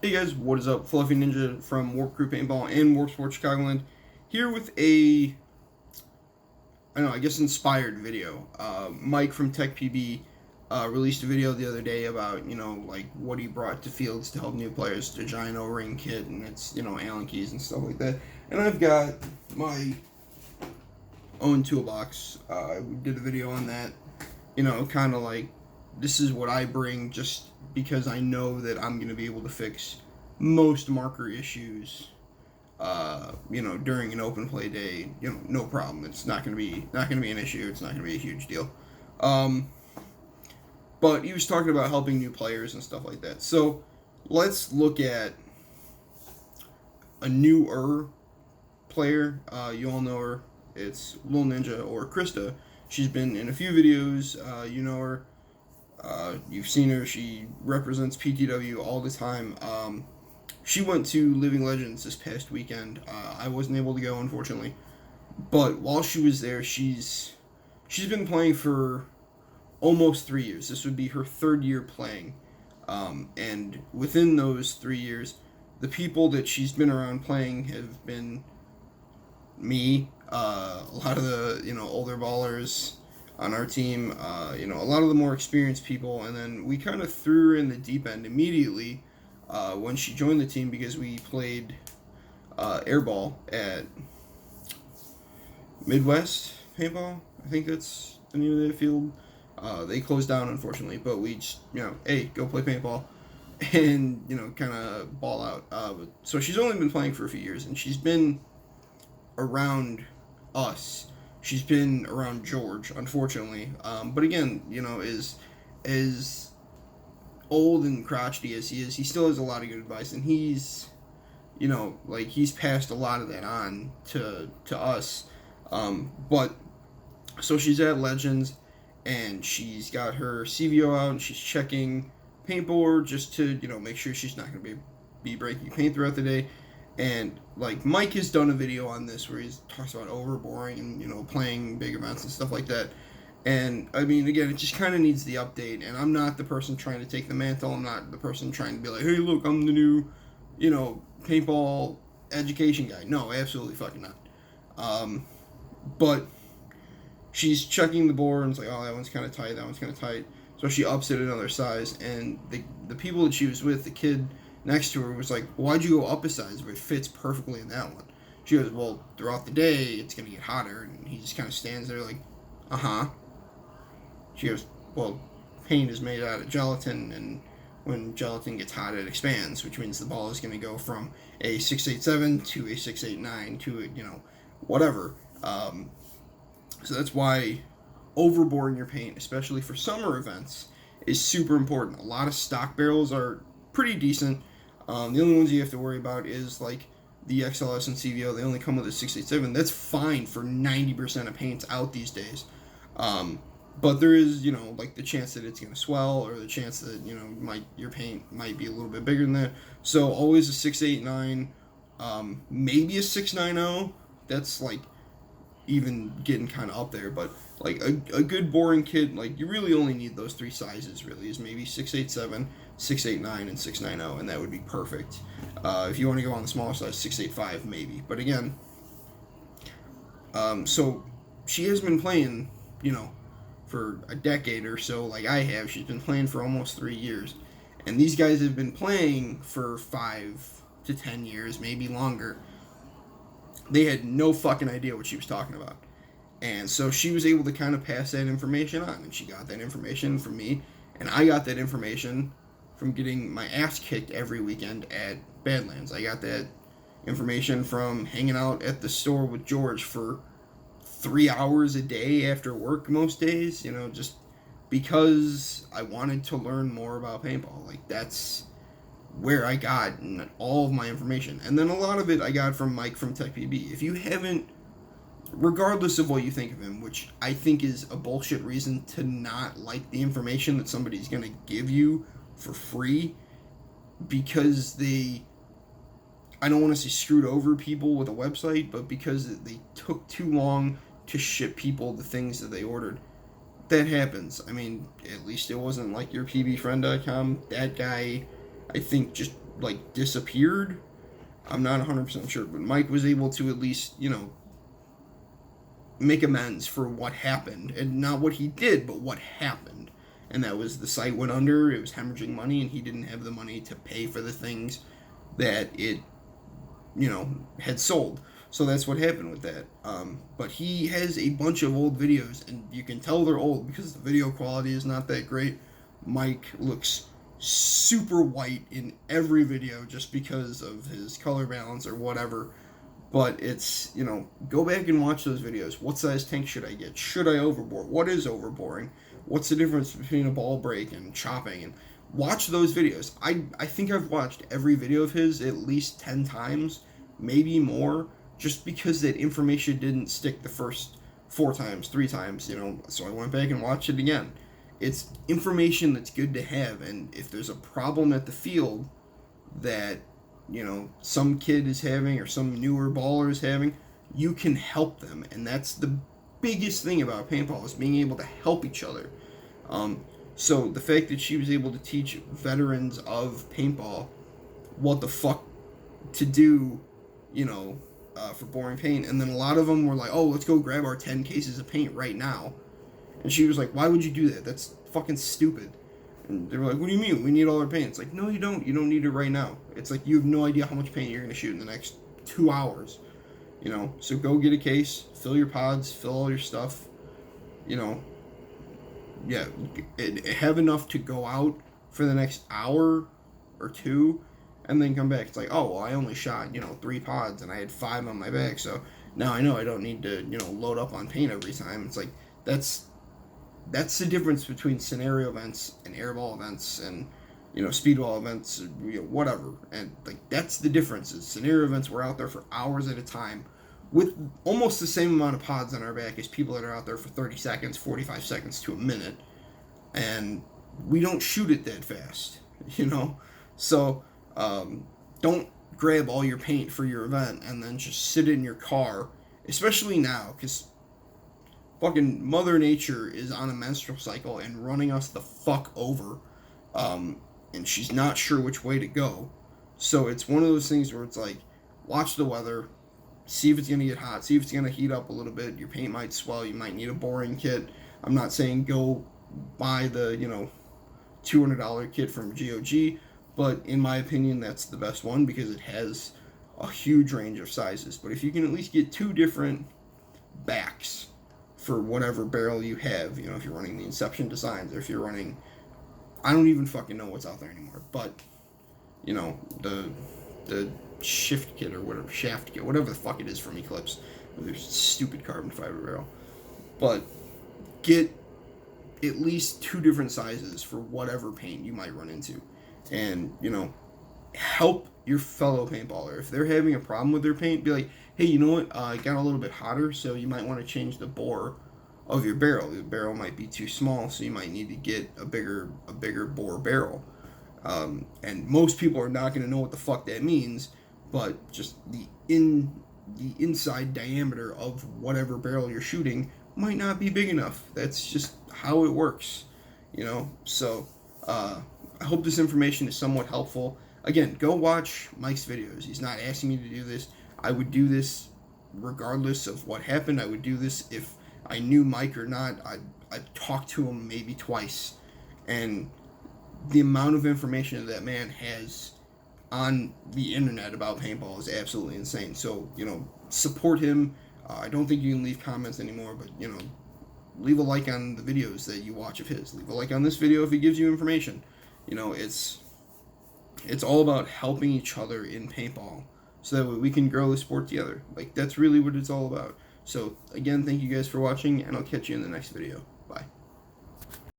Hey guys, what is up? Fluffy Ninja from Warp Crew Paintball and Warp Sports Chicagoland here with I guess inspired video. Mike from Tech PB released a video the other day about, like what he brought to fields to help new players, the giant O-ring kit and its, Allen keys and stuff like that. And I've got my own toolbox. We did a video on that, kind of like this is what I bring just because I know that I'm going to be able to fix most marker issues, during an open play day, no problem. It's not going to be an issue. It's not going to be a huge deal. But he was talking about helping new players and stuff like that. So let's look at a newer player. You all know her. It's Lil Ninja or Krista. She's been in a few videos. You know her. You've seen her. She represents PTW all the time. She went to Living Legends this past weekend. I wasn't able to go, unfortunately. But while she was there, she's been playing for almost 3 years. This would be her third year playing. And within those 3 years, the people that she's been around playing have been me, a lot of the older ballers on our team, a lot of the more experienced people, and then we kind of threw her in the deep end immediately when she joined the team because we played airball at Midwest Paintball. I think that's the name of the field. They closed down, unfortunately, but we just, hey, go play paintball and, kind of ball out. So she's only been playing for a few years, and she's been around us. She's been around George, unfortunately. But again, as old and crotchety as he is, he still has a lot of good advice, and he's passed a lot of that on to us. But so she's at Legends, and she's got her CVO out, and she's checking paintboard just to make sure she's not going to be breaking paint throughout the day. And like Mike has done a video on this where he talks about overboring and playing big events and stuff like that. And I mean, again, it just kind of needs the update. And I'm not the person trying to take the mantle. I'm not the person trying to be like, hey, look, I'm the new, paintball education guy. No, absolutely fucking not. But she's checking the board and it's like, oh, that one's kind of tight. That one's kind of tight. So she ups it another size. And the people that she was with, the kid next to her was like, why'd you go up a size if it fits perfectly in that one? She goes, well, throughout the day, it's going to get hotter. And he just kind of stands there like, uh-huh. She goes, well, paint is made out of gelatin, and when gelatin gets hot, it expands, which means the ball is going to go from a 687 to a 689 to a, whatever. So that's why overboring your paint, especially for summer events, is super important. A lot of stock barrels are pretty decent. The only ones you have to worry about is like the XLS and CVO. They only come with a 687. That's fine for 90% of paints out these days. But there is, like the chance that it's going to swell, or the chance that, your paint might be a little bit bigger than that. So always a 689, maybe a 690. That's like even getting kind of up there. But like a good boring kit, like you really only need those three sizes, really, is maybe 687, 689, and 690, and that would be perfect. If you want to go on the smaller size, 685 maybe. But again, so she has been playing, for a decade or so, like I have. She's been playing for almost 3 years, and these guys have been playing for 5 to 10 years, maybe longer. They had no fucking idea what she was talking about, and so she was able to kind of pass that information on, and she got that information from me, and I got that information from getting my ass kicked every weekend at Badlands. I got that information from hanging out at the store with George for 3 hours a day after work most days, just because I wanted to learn more about paintball. Like, that's where I got all of my information. And then a lot of it I got from Mike from Tech PB. If you haven't, regardless of what you think of him, which I think is a bullshit reason to not like the information that somebody's going to give you for free, because I don't want to say screwed over people with a website, but because they took too long to ship people the things that they ordered. That happens. I mean, at least it wasn't like your pbfriend.com. That guy, I think, just like disappeared. I'm not 100% sure, but Mike was able to at least, make amends for what happened, and not what he did, but what happened. And that was the site went under, it was hemorrhaging money, and he didn't have the money to pay for the things that it, had sold. So that's what happened with that. But he has a bunch of old videos, and you can tell they're old because the video quality is not that great. Mike looks super white in every video just because of his color balance or whatever. But it's, go back and watch those videos. What size tank should I get? Should I overbore? What is overboring? What's the difference between a ball break and chopping? And watch those videos. I think I've watched every video of his at least 10 times, maybe more, just because that information didn't stick the first 4 times, 3 times, so I went back and watched it again. It's information that's good to have, and if there's a problem at the field that, some kid is having or some newer baller is having, you can help them, and that's the biggest thing about paintball, is being able to help each other. So the fact that she was able to teach veterans of paintball what the fuck to do, for boring paint, and then a lot of them were like, oh, let's go grab our 10 cases of paint right now. And she was like, why would you do that? That's fucking stupid. And they were like, what do you mean? We need all our paint. It's like, no, you don't. You don't need it right now. It's like, you have no idea how much paint you're going to shoot in the next 2 hours. So go get a case, fill your pods, fill all your stuff, yeah, have enough to go out for the next hour or 2, and then come back. It's like, oh, well, I only shot, 3 pods, and I had 5 on my back, so now I know I don't need to, load up on paint every time. It's like, that's the difference between scenario events and airball events and, speedball events, whatever. And, like, that's the difference. Is scenario events, we're out there for hours at a time with almost the same amount of pods on our back as people that are out there for 30 seconds, 45 seconds to a minute. And we don't shoot it that fast, So, don't grab all your paint for your event and then just sit in your car, especially now, because fucking Mother Nature is on a menstrual cycle and running us the fuck over, and she's not sure which way to go. So it's one of those things where it's like, watch the weather, see if it's going to get hot, see if it's going to heat up a little bit, your paint might swell, you might need a boring kit. I'm not saying go buy the, $200 kit from GOG, but in my opinion, that's the best one because it has a huge range of sizes. But if you can at least get 2 different backs for whatever barrel you have, if you're running the Inception designs, or if you're running, I don't even fucking know what's out there anymore, but, the shift kit or whatever, shaft kit, whatever the fuck it is from Eclipse, there's stupid carbon fiber barrel, but get at least 2 different sizes for whatever paint you might run into, and, help your fellow paintballer. If they're having a problem with their paint, be like, hey, you know what, it got a little bit hotter, so you might want to change the bore of your barrel. The barrel might be too small, so you might need to get a bigger bore barrel. And most people are not going to know what the fuck that means, but just the inside diameter of whatever barrel you're shooting might not be big enough. That's just how it works, So, I hope this information is somewhat helpful. Again, go watch Mike's videos. He's not asking me to do this. I would do this regardless of what happened. I would do this if I knew Mike or not. I'd talk to him maybe twice. And the amount of information that man has on the internet about paintball is absolutely insane. So, support him. I don't think you can leave comments anymore, but, leave a like on the videos that you watch of his. Leave a like on this video if he gives you information. It's all about helping each other in paintball so that way we can grow the sport together. Like, that's really what it's all about. So, again, thank you guys for watching, and I'll catch you in the next video.